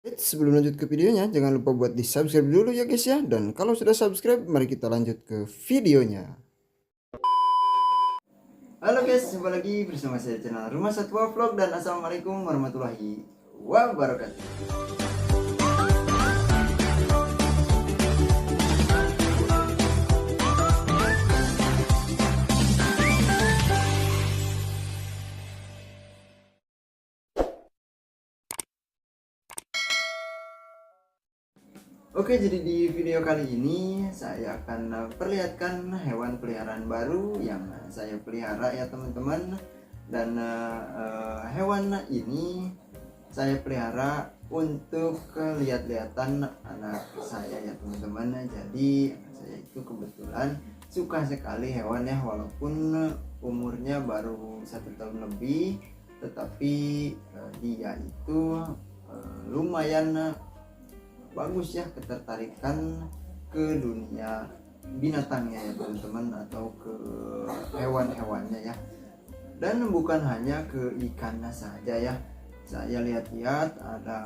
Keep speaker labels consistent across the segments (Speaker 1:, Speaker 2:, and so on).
Speaker 1: Sebelum lanjut ke videonya, jangan lupa buat di subscribe dulu ya guys ya. Dan kalau sudah subscribe, mari kita lanjut ke videonya. Halo guys, jumpa lagi bersama saya channel Rumah Satwa Vlog. Dan assalamualaikum warahmatullahi wabarakatuh. Oke, jadi di video kali ini saya akan perlihatkan hewan peliharaan baru yang saya pelihara ya teman-teman. Dan hewan ini saya pelihara untuk lihat-lihatan anak saya ya teman-teman. Jadi anak saya itu kebetulan suka sekali hewan ya, walaupun umurnya baru 1 tahun lebih, tetapi dia itu lumayan bagus ya ketertarikan ke dunia binatangnya ya teman-teman, atau ke hewan-hewannya ya. Dan bukan hanya ke ikannya saja ya, saya lihat-lihat ada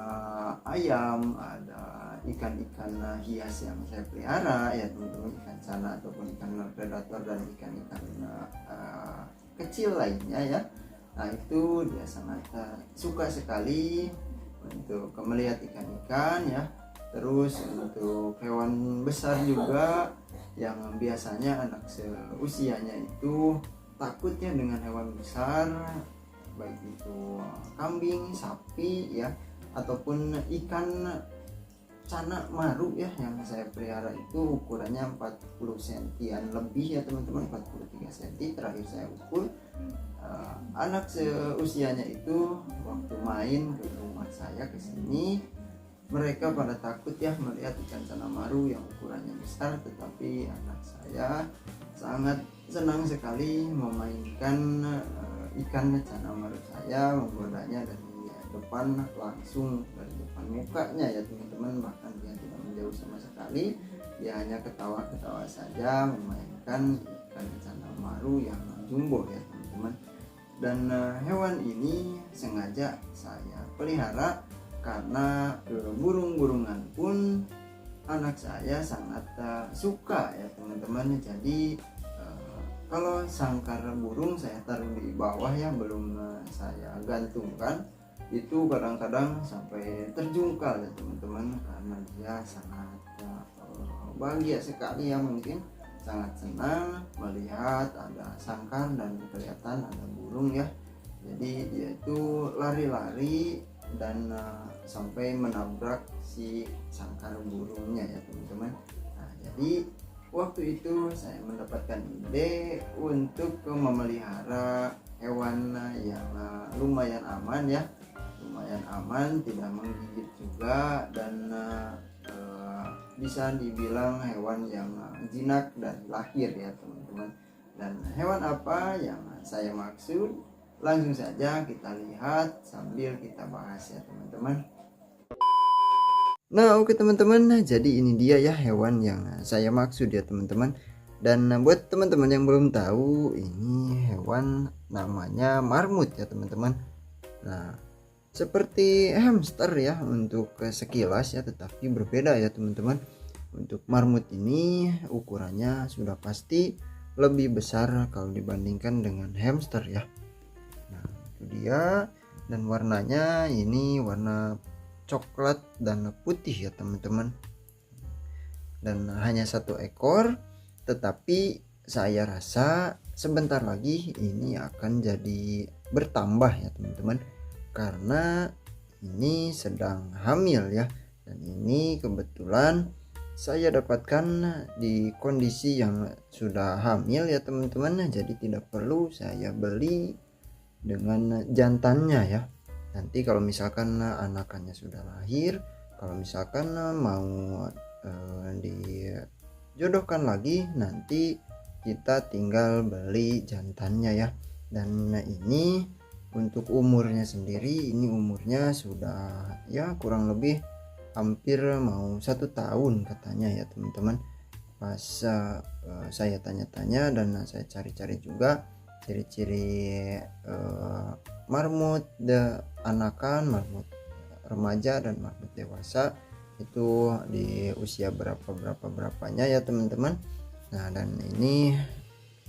Speaker 1: ayam, ada ikan-ikan hias yang saya pelihara ya teman-teman, ikan sana ataupun ikan predator dan ikan-ikan kecil lainnya ya. Nah itu dia sangat suka sekali untuk melihat ikan-ikan ya. Terus untuk hewan besar juga yang biasanya anak seusianya itu takutnya dengan hewan besar, baik itu kambing, sapi ya, ataupun ikan cana maru ya yang saya pelihara itu ukurannya 40 sentian lebih ya teman-teman, 43 cm terakhir saya ukur. Anak seusianya itu waktu main ke rumah saya ke sini, mereka pada takut ya melihat ikan cana maru yang ukurannya besar, tetapi anak saya sangat senang sekali memainkan ikan cana maru saya, menggodanya dari depan, langsung dari depan mukanya ya teman-teman. Bahkan dia tidak menjauh sama sekali, dia hanya ketawa-ketawa saja memainkan ikan cana maru yang jumbo ya teman-teman. Dan hewan ini sengaja saya pelihara karena burung-burungan pun anak saya sangat suka ya teman-teman. Jadi kalau sangkar burung saya taruh di bawah ya, belum saya gantungkan, itu kadang-kadang sampai terjungkal ya teman-teman, karena dia sangat bahagia sekali ya, mungkin sangat senang melihat ada sangkar dan kelihatan ada burung ya. Jadi dia itu lari-lari dan sampai menabrak si sangkar burungnya ya teman-teman. Nah jadi waktu itu saya mendapatkan ide untuk memelihara hewan yang lumayan aman ya, lumayan aman, tidak menggigit juga, dan bisa dibilang hewan yang jinak dari lahir ya teman-teman. Dan hewan apa yang saya maksud? Langsung saja kita lihat sambil kita bahas ya teman-teman. Nah oke teman-teman, jadi ini dia ya hewan yang saya maksud ya teman-teman. Dan buat teman-teman yang belum tahu, ini hewan namanya marmut ya teman-teman. Nah seperti hamster ya untuk sekilas ya, tetapi berbeda ya teman-teman. Untuk marmut ini ukurannya sudah pasti lebih besar kalau dibandingkan dengan hamster ya. Nah itu dia, dan warnanya ini warna coklat dan putih ya teman-teman. Dan hanya 1 ekor, tetapi saya rasa sebentar lagi ini akan jadi bertambah ya teman-teman, karena ini sedang hamil ya. Dan ini kebetulan saya dapatkan di kondisi yang sudah hamil ya teman-teman, jadi tidak perlu saya beli dengan jantannya ya. Nanti kalau misalkan anakannya sudah lahir, kalau misalkan mau dijodohkan lagi, nanti kita tinggal beli jantannya ya. Dan ini untuk umurnya sendiri, ini umurnya sudah ya kurang lebih hampir mau 1 tahun katanya ya teman-teman. Pas saya tanya-tanya dan saya cari-cari juga ciri-ciri marmut anakan, marmut remaja dan marmut dewasa itu di usia berapanya ya teman-teman. Nah, dan ini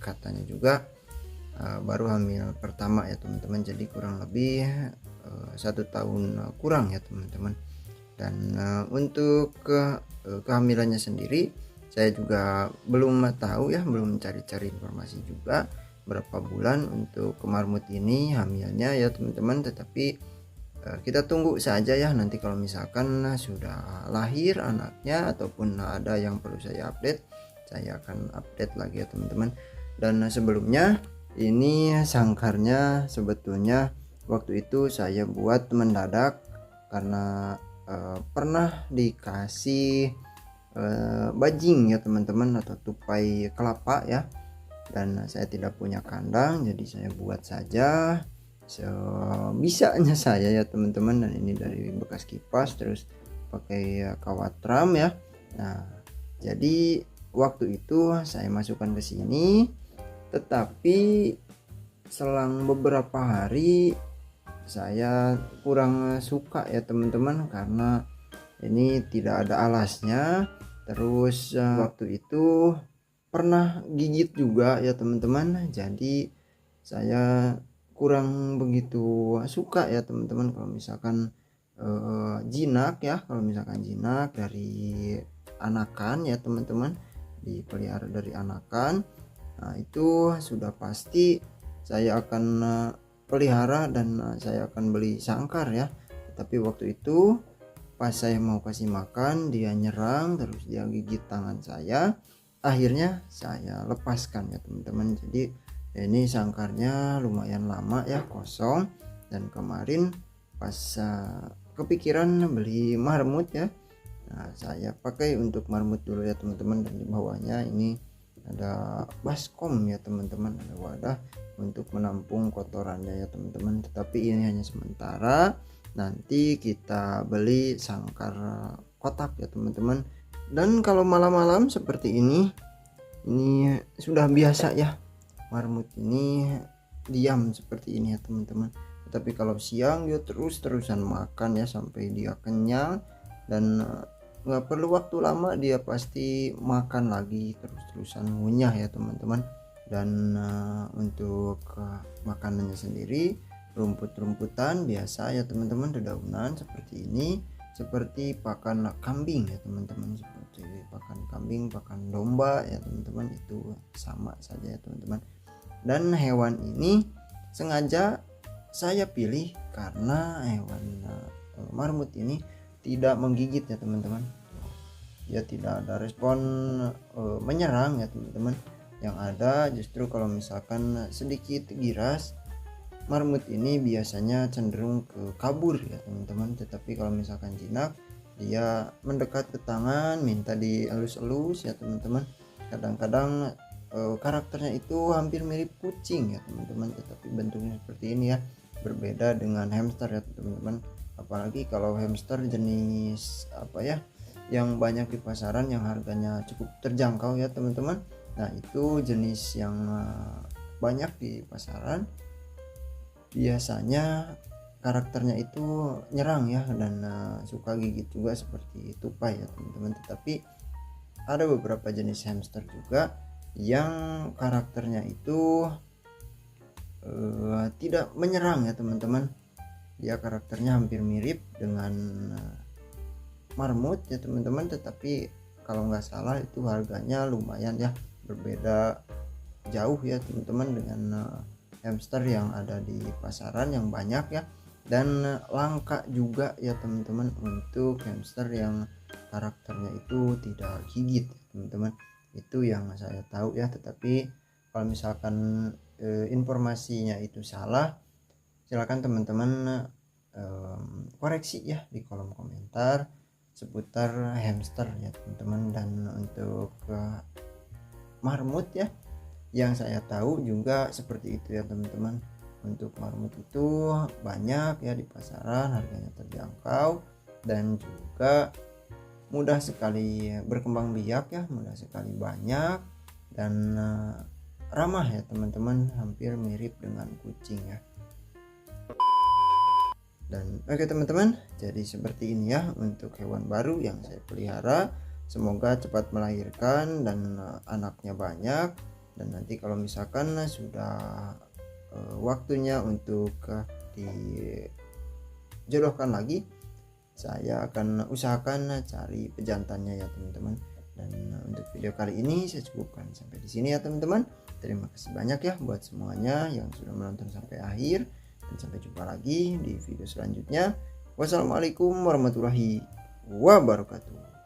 Speaker 1: katanya juga baru hamil pertama ya teman-teman, jadi kurang lebih 1 tahun kurang ya teman-teman. Dan untuk kehamilannya sendiri saya juga belum tahu ya, belum cari-cari informasi juga berapa bulan untuk marmut ini hamilnya ya teman-teman, tetapi kita tunggu saja ya, nanti kalau misalkan sudah lahir anaknya ataupun ada yang perlu saya update, saya akan update lagi ya teman-teman. Dan sebelumnya ini sangkarnya sebetulnya waktu itu saya buat mendadak karena pernah dikasih bajing ya teman-teman, atau tupai kelapa ya, dan saya tidak punya kandang, jadi saya buat saja sebisanya saya ya teman-teman. Dan ini dari bekas kipas, terus pakai kawat ram ya. Nah, jadi waktu itu saya masukkan ke sini, tetapi selang beberapa hari saya kurang suka ya teman-teman, karena ini tidak ada alasnya. Terus waktu itu pernah gigit juga ya teman-teman, jadi saya kurang begitu suka ya teman-teman kalau misalkan jinak ya, kalau misalkan jinak dari anakan ya teman-teman, dipelihara dari anakan. Nah, itu sudah pasti saya akan pelihara dan saya akan beli sangkar ya. Tapi waktu itu pas saya mau kasih makan, dia nyerang, terus dia gigit tangan saya. Akhirnya saya lepaskan ya teman-teman. Jadi ini sangkarnya lumayan lama ya kosong, dan kemarin pas kepikiran beli marmut ya, nah saya pakai untuk marmut dulu ya teman-teman. Dan di bawahnya ini ada baskom ya teman-teman, ada wadah untuk menampung kotorannya ya teman-teman, tetapi ini hanya sementara. Nanti kita beli sangkar kotak ya teman-teman. Dan kalau malam-malam seperti ini sudah biasa ya, marmut ini diam seperti ini ya teman-teman. Tetapi kalau siang dia terus-terusan makan ya sampai dia kenyang, dan nggak perlu waktu lama dia pasti makan lagi, terus-terusan ngunyah ya teman-teman. Dan untuk makanannya sendiri rumput-rumputan biasa ya teman-teman, dedaunan seperti ini, seperti pakan kambing ya teman-teman, seperti pakan kambing, pakan domba ya teman-teman, itu sama saja ya teman-teman. Dan hewan ini sengaja saya pilih karena hewan marmut ini tidak menggigit ya teman-teman, dia tidak ada respon menyerang ya teman-teman. Yang ada justru kalau misalkan sedikit giras, marmut ini biasanya cenderung ke kabur ya teman-teman. Tetapi kalau misalkan jinak, dia mendekat ke tangan, minta dielus-elus ya teman-teman. Kadang-kadang karakternya itu hampir mirip kucing ya teman-teman, tetapi bentuknya seperti ini ya, berbeda dengan hamster ya teman-teman. Apalagi kalau hamster jenis apa ya, yang banyak di pasaran, yang harganya cukup terjangkau ya teman-teman. Nah, itu jenis yang banyak di pasaran, biasanya karakternya itu nyerang ya, dan suka gigit juga seperti tupai ya teman-teman. Tetapi ada beberapa jenis hamster juga yang karakternya itu tidak menyerang ya teman-teman, dia karakternya hampir mirip dengan marmut ya teman-teman. Tetapi kalau nggak salah itu harganya lumayan ya, berbeda jauh ya teman-teman dengan hamster yang ada di pasaran yang banyak ya. Dan langka juga ya teman-teman untuk hamster yang karakternya itu tidak gigit ya teman-teman. Itu yang saya tahu ya. Tetapi kalau misalkan informasinya itu salah, silakan teman-teman koreksi ya di kolom komentar seputar hamster ya teman-teman. Dan untuk marmut ya, yang saya tahu juga seperti itu ya teman-teman. Untuk marmut itu banyak ya di pasaran, harganya terjangkau, dan juga mudah sekali berkembang biak ya, mudah sekali banyak, dan ramah ya teman-teman, hampir mirip dengan kucing ya. Dan oke teman-teman, jadi seperti ini ya untuk hewan baru yang saya pelihara. Semoga cepat melahirkan dan anaknya banyak, dan nanti kalau misalkan sudah waktunya untuk dijodohkan lagi, saya akan usahakan cari pejantannya ya teman-teman. Dan untuk video kali ini saya cukupkan sampai di sini ya teman-teman. Terima kasih banyak ya buat semuanya yang sudah menonton sampai akhir, dan sampai jumpa lagi di video selanjutnya. Wassalamualaikum warahmatullahi wabarakatuh.